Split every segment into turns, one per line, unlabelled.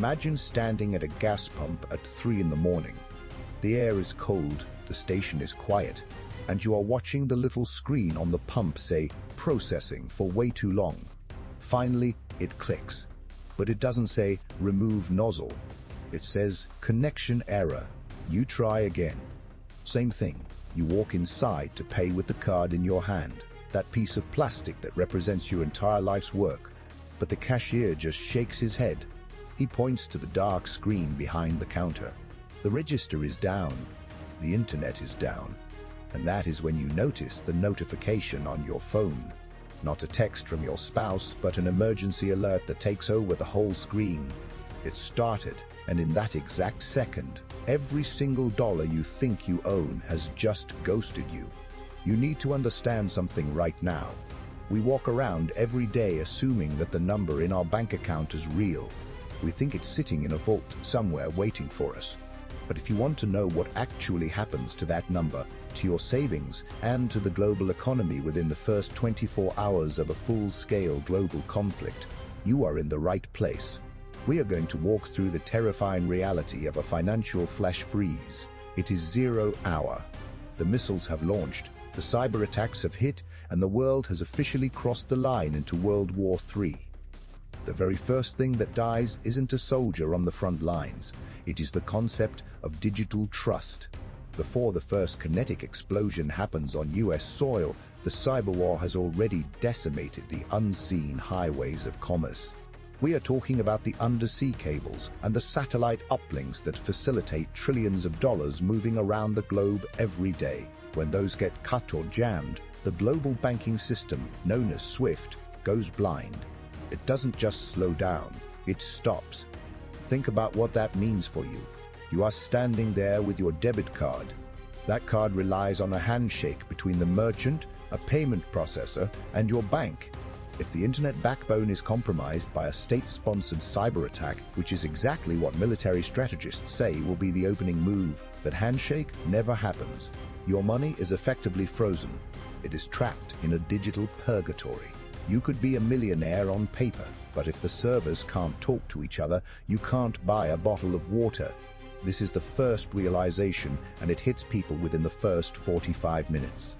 Imagine standing at a gas pump at 3 in the morning. The air is cold, the station is quiet, and you are watching the little screen on the pump say, "Processing for way too long." Finally, it clicks. But it doesn't say, "Remove nozzle." It says, "Connection error. You try again." Same thing. You walk inside to pay with the card in your hand, that piece of plastic that represents your entire life's work. But the cashier just shakes his head. He points to the dark screen behind the counter. The register is down. The internet is down. And that is when you notice the notification on your phone. Not a text from your spouse, but an emergency alert that takes over the whole screen. It started, and in that exact second, every single dollar you think you own has just ghosted you. You need to understand something right now. We walk around every day assuming that the number in our bank account is real. We think it's sitting in a vault somewhere waiting for us. But if you want to know what actually happens to that number, to your savings, and to the global economy within the first 24 hours of a full-scale global conflict, you are in the right place. We are going to walk through the terrifying reality of a financial flash freeze. It is 0 hour. The missiles have launched, the cyber attacks have hit, and the world has officially crossed the line into World War III. The very first thing that dies isn't a soldier on the front lines. It is the concept of digital trust. Before the first kinetic explosion happens on US soil, the cyber war has already decimated the unseen highways of commerce. We are talking about the undersea cables and the satellite uplinks that facilitate trillions of dollars moving around the globe every day. When those get cut or jammed, the global banking system, known as SWIFT, goes blind. It doesn't just slow down, it stops. Think about what that means for you. You are standing there with your debit card. That card relies on a handshake between the merchant, a payment processor, and your bank. If the internet backbone is compromised by a state-sponsored cyber attack, which is exactly what military strategists say will be the opening move, that handshake never happens. Your money is effectively frozen. It is trapped in a digital purgatory. You could be a millionaire on paper, but if the servers can't talk to each other, you can't buy a bottle of water. This is the first realization, and it hits people within the first 45 minutes.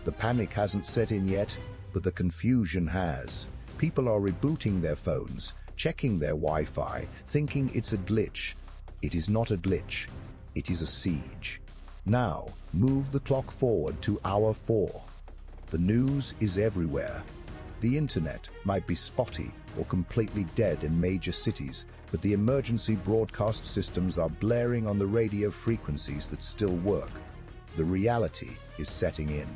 The panic hasn't set in yet, but the confusion has. People are rebooting their phones, checking their Wi-Fi, thinking it's a glitch. It is not a glitch. It is a siege. Now, move the clock forward to hour 4. The news is everywhere. The internet might be spotty or completely dead in major cities, but the emergency broadcast systems are blaring on the radio frequencies that still work. The reality is setting in.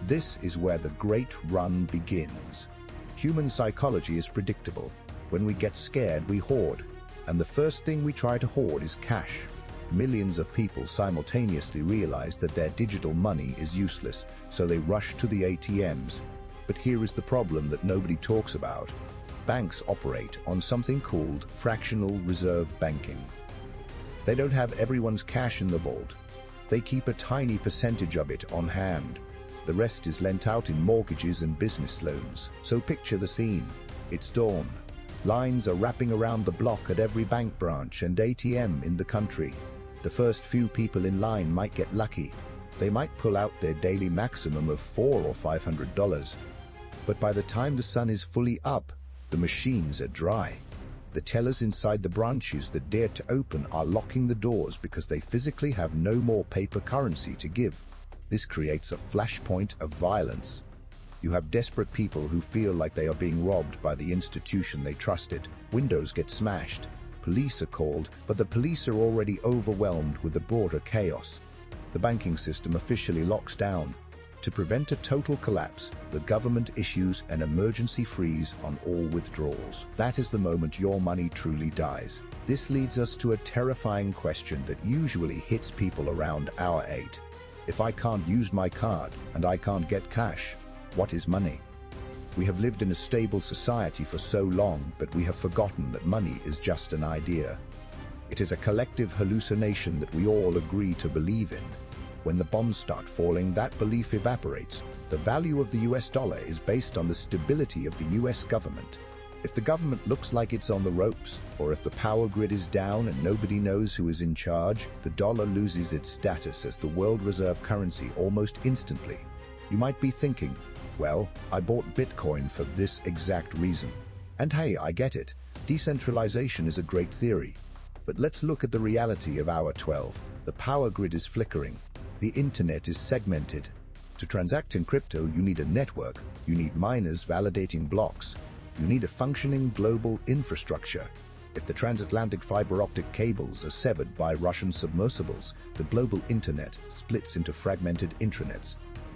This is where the great run begins. Human psychology is predictable. When we get scared, we hoard, and the first thing we try to hoard is cash. Millions of people simultaneously realize that their digital money is useless, so they rush to the ATMs. But here is the problem that nobody talks about. Banks operate on something called fractional reserve banking. They don't have everyone's cash in the vault. They keep a tiny percentage of it on hand. The rest is lent out in mortgages and business loans. So picture the scene. It's dawn. Lines are wrapping around the block at every bank branch and ATM in the country. The first few people in line might get lucky. They might pull out their daily maximum of $400 or $500. But by the time the sun is fully up, the machines are dry. The tellers inside the branches that dare to open are locking the doors because they physically have no more paper currency to give. This creates a flashpoint of violence. You have desperate people who feel like they are being robbed by the institution they trusted. Windows get smashed. Police are called, but the police are already overwhelmed with the broader chaos. The banking system officially locks down. To prevent a total collapse, the government issues an emergency freeze on all withdrawals. That is the moment your money truly dies. This leads us to a terrifying question that usually hits people around hour 8. If I can't use my card and I can't get cash, what is money? We have lived in a stable society for so long, but we have forgotten that money is just an idea. It is a collective hallucination that we all agree to believe in. When the bombs start falling, that belief evaporates. The value of the US dollar is based on the stability of the US government. If the government looks like it's on the ropes, or if the power grid is down and nobody knows who is in charge, the dollar loses its status as the world reserve currency almost instantly. You might be thinking, well, I bought Bitcoin for this exact reason. And hey, I get it. Decentralization is a great theory. But let's look at the reality of hour 12. The power grid is flickering. The internet is segmented. To transact in crypto, you need a network. You need miners validating blocks. You need a functioning global infrastructure. If the transatlantic fiber optic cables are severed by Russian submersibles, the global internet splits into fragmented intranets.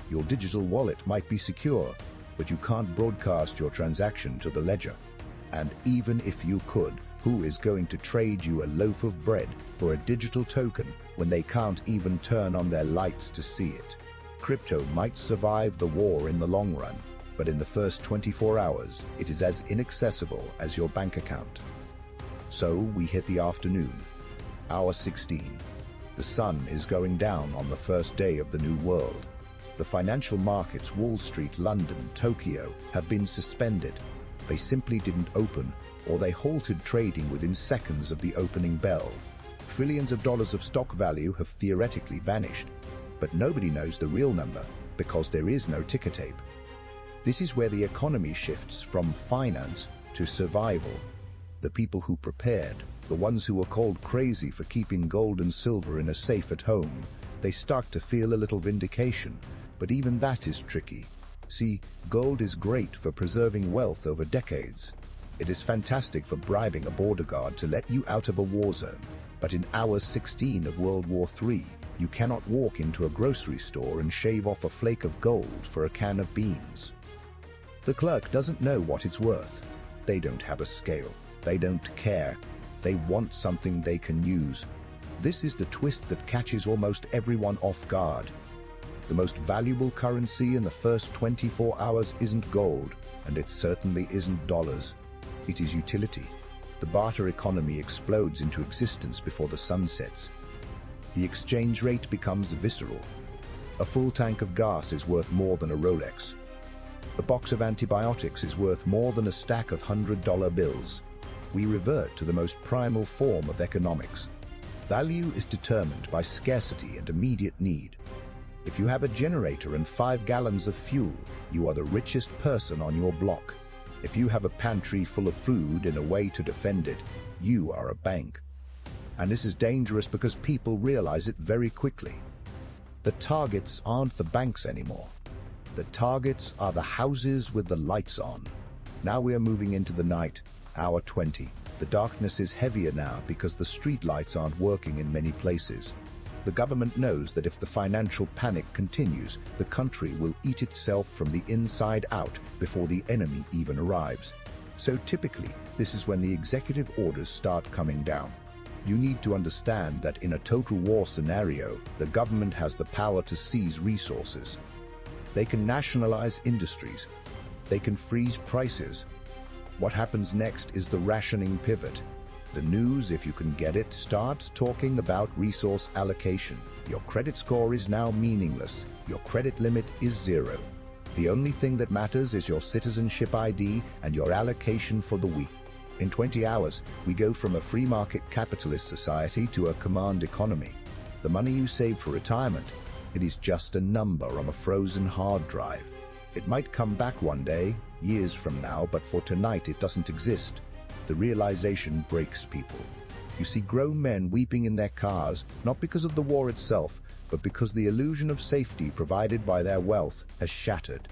Your digital wallet might be secure, but you can't broadcast your transaction to the ledger. And even if you could, who is going to trade you a loaf of bread for a digital token when they can't even turn on their lights to see it? Crypto might survive the war in the long run, but in the first 24 hours, it is as inaccessible as your bank account. So we hit the afternoon. Hour 16. The sun is going down on the first day of the new world. The financial markets, Wall Street, London, Tokyo, have been suspended. They simply didn't open, or they halted trading within seconds of the opening bell. Trillions of dollars of stock value have theoretically vanished, but nobody knows the real number because there is no ticker tape. This is where the economy shifts from finance to survival. The people who prepared, the ones who were called crazy for keeping gold and silver in a safe at home, they start to feel a little vindication, but even that is tricky. See, gold is great for preserving wealth over decades. It is fantastic for bribing a border guard to let you out of a war zone. But in hour 16 of World War III, you cannot walk into a grocery store and shave off a flake of gold for a can of beans. The clerk doesn't know what it's worth. They don't have a scale. They don't care. They want something they can use. This is the twist that catches almost everyone off guard. The most valuable currency in the first 24 hours isn't gold, and it certainly isn't dollars. It is utility. The barter economy explodes into existence before the sun sets. The exchange rate becomes visceral. A full tank of gas is worth more than a Rolex. A box of antibiotics is worth more than a stack of $100 bills. We revert to the most primal form of economics. Value is determined by scarcity and immediate need. If you have a generator and 5 gallons of fuel, you are the richest person on your block. If you have a pantry full of food and a way to defend it, you are a bank. And this is dangerous because people realize it very quickly. The targets aren't the banks anymore. The targets are the houses with the lights on. Now we are moving into the night, hour 20. The darkness is heavier now because the street lights aren't working in many places. The government knows that if the financial panic continues, the country will eat itself from the inside out before the enemy even arrives. So typically, this is when the executive orders start coming down. You need to understand that in a total war scenario, the government has the power to seize resources. They can nationalize industries. They can freeze prices. What happens next is the rationing pivot. The news, if you can get it, starts talking about resource allocation. Your credit score is now meaningless. Your credit limit is 0. The only thing that matters is your citizenship ID and your allocation for the week. In 20 hours, we go from a free market capitalist society to a command economy. The money you save for retirement, it is just a number on a frozen hard drive. It might come back one day, years from now, but for tonight it doesn't exist. The realization breaks people. You see grown men weeping in their cars, not because of the war itself, but because the illusion of safety provided by their wealth has shattered.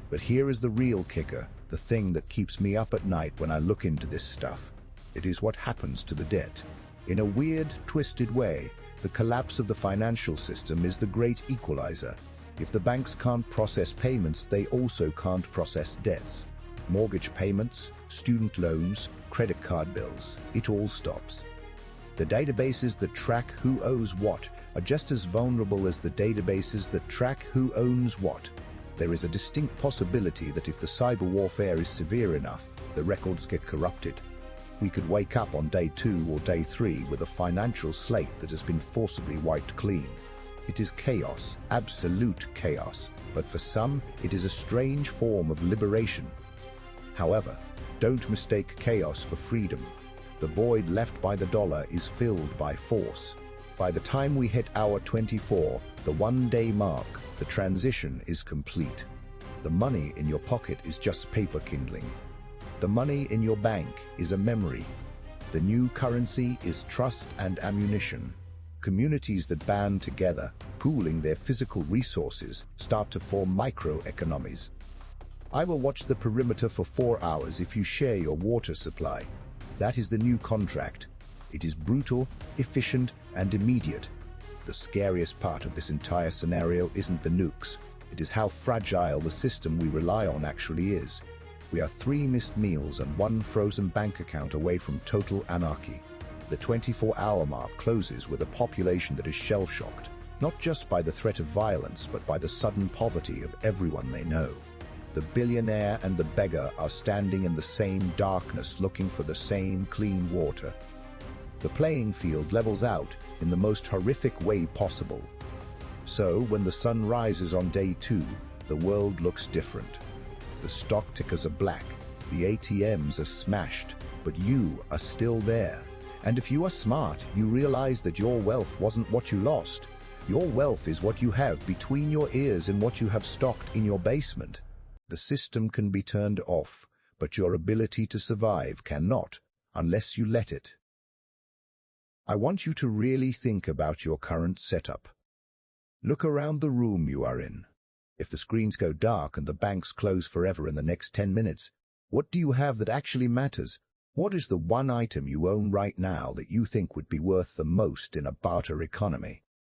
But here is the real kicker, the thing that keeps me up at night when I look into this stuff. It is what happens to the debt. In a weird, twisted way, the collapse of the financial system is the great equalizer. If the banks can't process payments, they also can't process debts. Mortgage payments, student loans, credit card bills, it all stops. The databases that track who owes what are just as vulnerable as the databases that track who owns what. There is a distinct possibility that if the cyber warfare is severe enough, the records get corrupted. We could wake up on day 2 or day 3 with a financial slate that has been forcibly wiped clean. It is chaos, absolute chaos, but for some, it is a strange form of liberation. However, Don't mistake chaos for freedom. The void left by the dollar is filled by force. By the time we hit hour 24, the one-day mark, the transition is complete. The money in your pocket is just paper kindling. The money in your bank is a memory. The new currency is trust and ammunition. Communities that band together, pooling their physical resources, start to form microeconomies. I will watch the perimeter for 4 hours if you share your water supply. That is the new contract. It is brutal, efficient, and immediate. The scariest part of this entire scenario isn't the nukes. It is how fragile the system we rely on actually is. We are 3 missed meals and 1 frozen bank account away from total anarchy. The 24-hour mark closes with a population that is shell-shocked, not just by the threat of violence, but by the sudden poverty of everyone they know. The billionaire and the beggar are standing in the same darkness looking for the same clean water. The playing field levels out in the most horrific way possible. So, when the sun rises on day 2, the world looks different. The stock tickers are black, the ATMs are smashed, but you are still there. And if you are smart, you realize that your wealth wasn't what you lost. Your wealth is what you have between your ears and what you have stocked in your basement. The system can be turned off, but your ability to survive cannot, unless you let it. I want you to really think about your current setup. Look around the room you are in. If the screens go dark and the banks close forever in the next 10 minutes, what do you have that actually matters? What is the one item you own right now that you think would be worth the most in a barter economy?